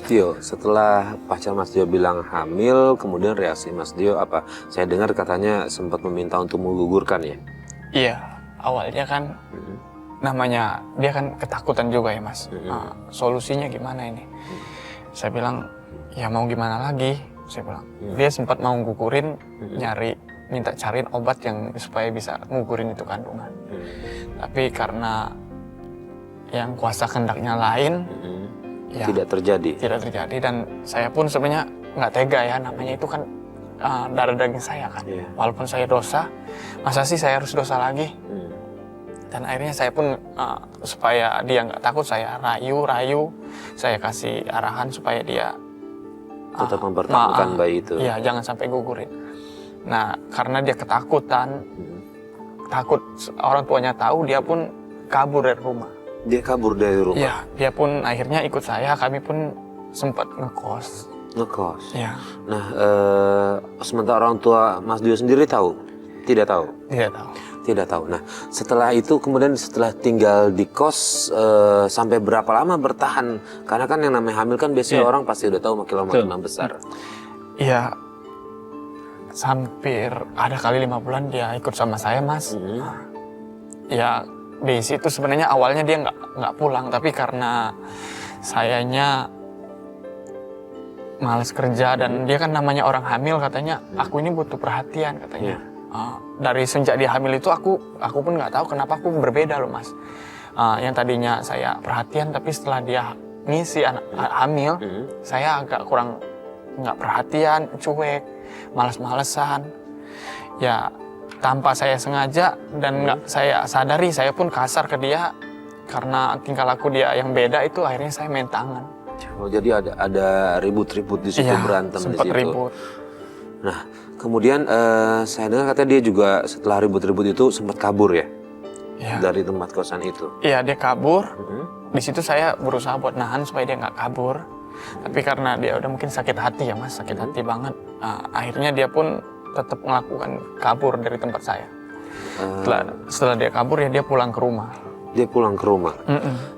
Tio, setelah pacar Mas Tio bilang hamil, kemudian reaksi Mas Tio apa? Saya dengar katanya sempat meminta untuk menggugurkan ya? Iya, awalnya kan namanya dia kan ketakutan juga ya Mas. Solusinya gimana ini? Saya bilang, ya mau gimana lagi? Saya bilang, dia sempat mau gugurin, minta cariin obat yang supaya bisa ngugurin itu kandungan. Tapi karena yang kuasa kehendaknya lain, ya, tidak terjadi dan saya pun sebenarnya nggak tega ya, namanya itu kan darah daging saya kan. Walaupun saya dosa, masa sih saya harus dosa lagi? Dan akhirnya saya pun supaya dia nggak takut, saya rayu, saya kasih arahan supaya dia tetap mempertahankan bayi itu. Iya, jangan sampai gugurin. Nah, karena dia ketakutan, takut orang tuanya tahu, dia pun kabur dari rumah. Dia kabur dari rumah? Iya, dia pun akhirnya ikut saya, kami pun sempat ngekos. Ngekos? Iya. Nah, sementara orang tua Mas Dio sendiri tahu? Tidak tahu? Tidak tahu. Tidak tahu. Nah, setelah itu kemudian setelah tinggal di kos, sampai berapa lama bertahan? Karena kan yang namanya hamil kan biasanya orang pasti udah tahu makin lama makin besar. Iya, hampir ada kali 5 bulan dia ikut sama saya, Mas. Ya, di situ sebenarnya awalnya dia nggak pulang, tapi karena sayanya malas kerja dan dia kan namanya orang hamil, katanya aku ini butuh perhatian katanya. Dari sejak dia hamil itu aku pun nggak tahu kenapa aku berbeda loh Mas. Yang tadinya saya perhatian, tapi setelah dia ngisi anak hamil, saya agak kurang nggak perhatian, cuek, malas-malesan. Ya tanpa saya sengaja dan nggak saya sadari, saya pun kasar ke dia karena tingkah laku dia yang beda itu. Akhirnya saya main tangan. Oh, jadi ada ribut-ribut di situ, berantem di situ. Ribut. Nah, kemudian saya dengar katanya dia juga setelah ribut-ribut itu sempat kabur ya? Dari tempat kosan itu. Iya, dia kabur. Di situ saya berusaha buat nahan supaya dia nggak kabur. Tapi karena dia udah mungkin sakit hati ya Mas, sakit hati banget. Akhirnya dia pun tetap melakukan kabur dari tempat saya. Setelah dia kabur ya dia pulang ke rumah. Dia pulang ke rumah.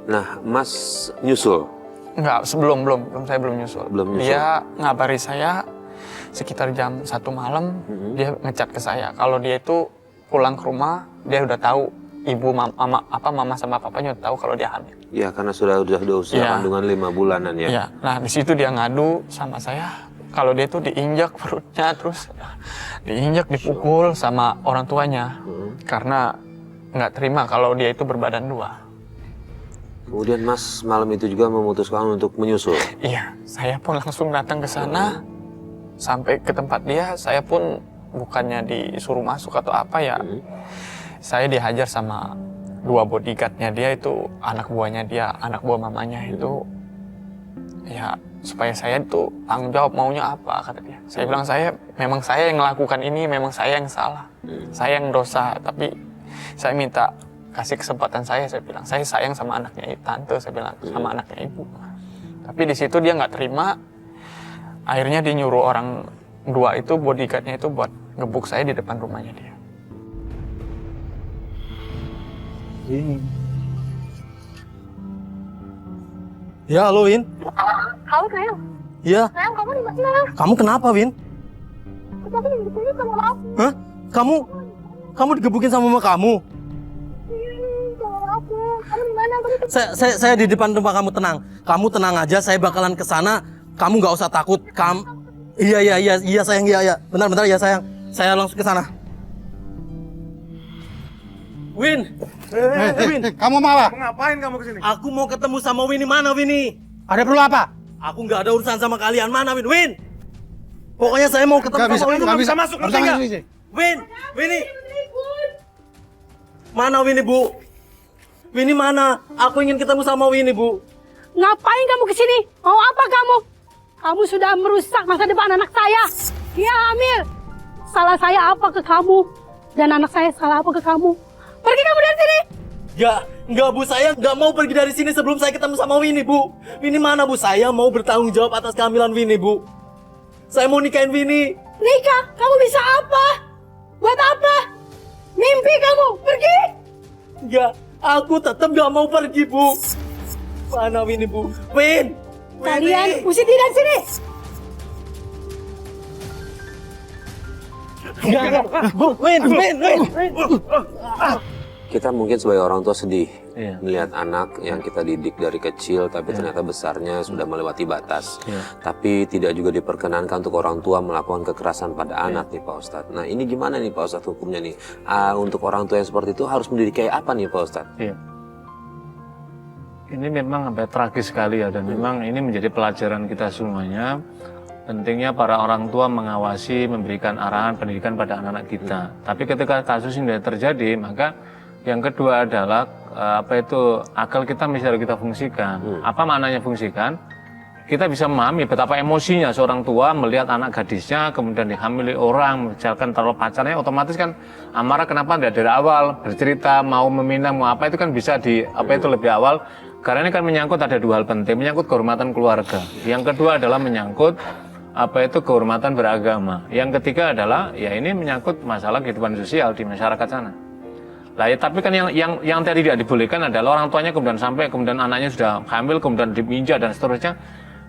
Nah, Mas nyusul? Enggak, saya belum nyusul. Dia ngabari saya sekitar jam 1 malam, dia ngechat ke saya. Kalau dia itu pulang ke rumah, dia udah tahu mama sama papanya udah tahu kalau dia hamil. Ya, karena sudah usia kandungan 5 bulanan ya. Iya. Nah, di situ dia ngadu sama saya. Kalau dia tuh diinjak perutnya, terus diinjak, dipukul sama orang tuanya. Karena nggak terima kalau dia itu berbadan 2. Kemudian Mas malam itu juga memutuskan untuk menyusul? Iya, saya pun langsung datang ke sana. Sampai ke tempat dia, saya pun bukannya disuruh masuk atau apa ya. Saya dihajar sama 2 bodyguardnya dia itu, anak buahnya dia, anak buah mamanya itu. Ya, supaya saya itu tanggung jawab maunya apa, kata dia. Saya bilang memang saya yang melakukan ini, memang saya yang salah. Saya yang dosa, tapi saya minta kasih kesempatan saya bilang. Saya sayang sama anaknya tante, saya bilang, sama anaknya ibu. Tapi di situ dia nggak terima. Akhirnya dia nyuruh orang 2 itu, bodyguardnya itu buat ngebuk saya di depan rumahnya dia. Ya, halo Win. Halo sayang. Iya. Sayang, kamu di mana? Kamu kenapa, Win? Aku digebukin sama aku. Hah? Kamu digebukin sama mama kamu? Sama aku. Kamu di mana? Saya di depan rumah kamu, tenang. Kamu tenang aja, saya bakalan ke sana. Kamu nggak usah takut. Iya sayang, iya. Bentar ya sayang. Saya langsung ke sana. Win. Win. Kamu malah? Ngapain kamu kesini? Aku mau ketemu sama Winnie. Mana Winnie? Ada perlu apa? Aku nggak ada urusan sama kalian. Mana Win? Win. Pokoknya saya mau ketemu sama Winnie. Nggak bisa masuk, ngerti nggak? Win. Winnie. Mana Winnie, Bu? Winnie mana? Aku ingin ketemu sama Winnie, Bu. Ngapain kamu kesini? Mau apa kamu? Kamu sudah merusak masa depan anak saya. Dia hamil. Salah saya apa ke kamu? Dan anak saya salah apa ke kamu? Pergi kamu dari sini. Enggak Bu, saya nggak mau pergi dari sini sebelum saya ketemu sama Winnie, Bu. Winnie mana, Bu? Saya mau bertanggung jawab atas kehamilan Winnie, Bu. Saya mau nikahin Winnie. Nikah? Kamu bisa apa? Buat apa? Mimpi kamu, pergi. Enggak, aku tetap nggak mau pergi, Bu. Mana Winnie, Bu? Win! Kalian usir dia dari sini. Win. Kita mungkin sebagai orang tua sedih Iya. melihat anak yang kita didik dari kecil tapi ternyata besarnya sudah melewati batas. Tapi tidak juga diperkenankan untuk orang tua melakukan kekerasan pada anak nih Pak Ustadz. Nah ini gimana nih Pak Ustadz hukumnya nih? Untuk orang tua yang seperti itu harus mendidik kayak apa nih Pak Ustadz? Iya. Ini memang sampai tragis sekali ya, dan memang ini menjadi pelajaran kita semuanya. Pentingnya para orang tua mengawasi, memberikan arahan pendidikan pada anak-anak kita. Tapi ketika kasus ini terjadi, maka yang kedua adalah akal kita mesti harus kita fungsikan. Apa maknanya fungsikan? Kita bisa memahami betapa emosinya seorang tua melihat anak gadisnya kemudian dihamili orang, misalkan taruh pacarnya, otomatis kan amarah. Kenapa tidak dari awal bercerita mau meminang mau apa, itu kan bisa lebih awal. Karena ini kan menyangkut ada dua hal penting, menyangkut kehormatan keluarga. Yang kedua adalah menyangkut kehormatan beragama. Yang ketiga adalah ya ini menyangkut masalah kehidupan sosial di masyarakat sana. Lah ya, tapi kan yang tadi tidak dibolehkan adalah orang tuanya kemudian anaknya sudah hamil, kemudian diinjak dan seterusnya.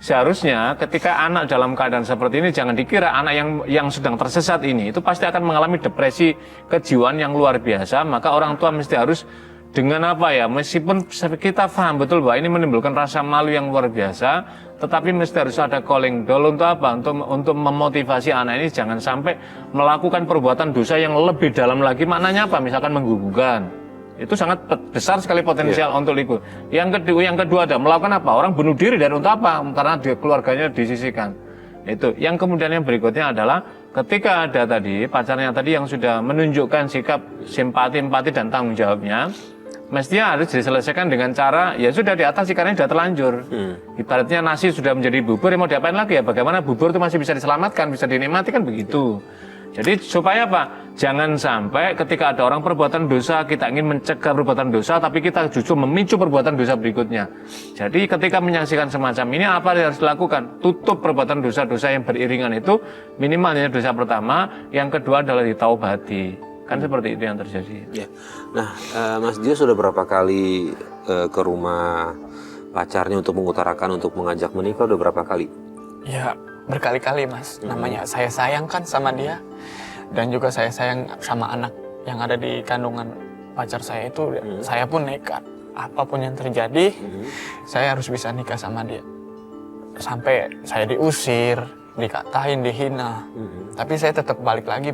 Seharusnya ketika anak dalam keadaan seperti ini, jangan dikira anak yang sedang tersesat ini itu pasti akan mengalami depresi kejiwaan yang luar biasa. Maka orang tua mesti harus dengan meskipun kita paham betul bahwa ini menimbulkan rasa malu yang luar biasa, tetapi mesti harus ada calling doll untuk apa? Untuk memotivasi anak ini jangan sampai melakukan perbuatan dosa yang lebih dalam lagi. Maknanya apa? Misalkan menggugurkan. Itu sangat besar sekali potensial untuk itu. Yang kedua ada melakukan apa? Orang bunuh diri dan untuk apa? Karena keluarganya disisihkan. Itu. Yang kemudian yang berikutnya adalah ketika ada tadi pacarnya tadi yang sudah menunjukkan sikap simpati, empati dan tanggung jawabnya, mestinya harus diselesaikan dengan cara ya sudah diatasi karena sudah terlanjur. Ibaratnya nasi sudah menjadi bubur, ya mau diapain lagi ya? Bagaimana bubur itu masih bisa diselamatkan, bisa dinikmati kan begitu. Jadi supaya apa? Jangan sampai ketika ada orang perbuatan dosa, kita ingin mencegah perbuatan dosa, tapi kita justru memicu perbuatan dosa berikutnya. Jadi ketika menyaksikan semacam ini, apa yang harus dilakukan? Tutup perbuatan dosa-dosa yang beriringan itu, minimalnya dosa pertama, yang kedua adalah ditaubati. Kan seperti itu yang terjadi. Ya. Nah, Mas Dio sudah berapa kali ke rumah pacarnya untuk mengutarakan, untuk mengajak menikah, udah berapa kali? Ya berkali-kali Mas, namanya saya sayang kan sama dia, dan juga saya sayang sama anak yang ada di kandungan pacar saya itu. Saya pun nekat, apapun yang terjadi, saya harus bisa nikah sama dia. Sampai saya diusir, dikatain, dihina, tapi saya tetap balik lagi,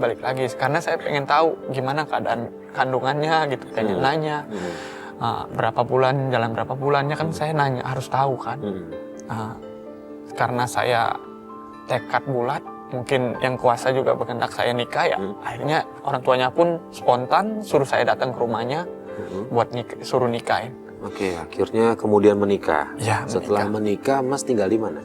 karena saya pengen tahu gimana keadaan kandungannya gitu, pengen nanya. Berapa bulan, jalan berapa bulannya kan saya nanya, harus tahu kan. Karena saya tekad bulat, mungkin yang kuasa juga berkehendak saya nikah ya. Akhirnya orang tuanya pun spontan suruh saya datang ke rumahnya buat suruh nikahin. Oke, akhirnya kemudian menikah. Ya, setelah menikah, Mas tinggal di mana?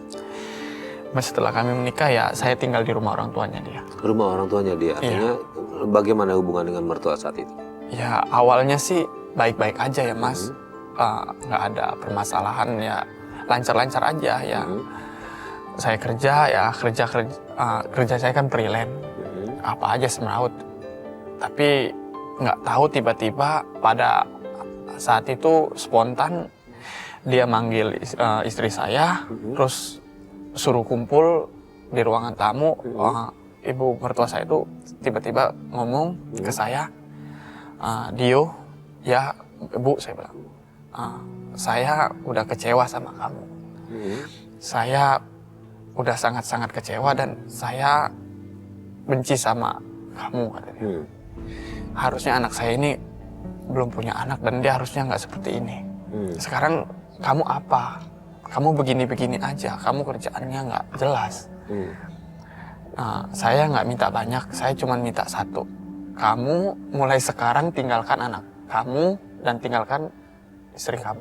Mas, setelah kami menikah ya saya tinggal di rumah orang tuanya dia. Rumah orang tuanya dia. Artinya bagaimana hubungan dengan mertua saat itu? Ya awalnya sih baik-baik aja ya Mas. Nggak ada permasalahan ya, lancar-lancar aja ya. Saya kerja saya kan freelance, apa aja semeraut. Tapi nggak tahu tiba-tiba pada saat itu spontan dia manggil istri saya, terus suruh kumpul di ruangan tamu. Ibu mertua saya itu tiba-tiba ngomong ke saya, Dio, ya Bu, saya bilang, saya udah kecewa sama kamu. Saya udah sangat-sangat kecewa dan saya benci sama kamu, katanya. Harusnya anak saya ini belum punya anak dan dia harusnya nggak seperti ini. Sekarang kamu apa? Kamu begini-begini aja, kamu kerjaannya nggak jelas. Saya nggak minta banyak, saya cuma minta satu. Kamu mulai sekarang tinggalkan anak kamu dan tinggalkan istri kamu.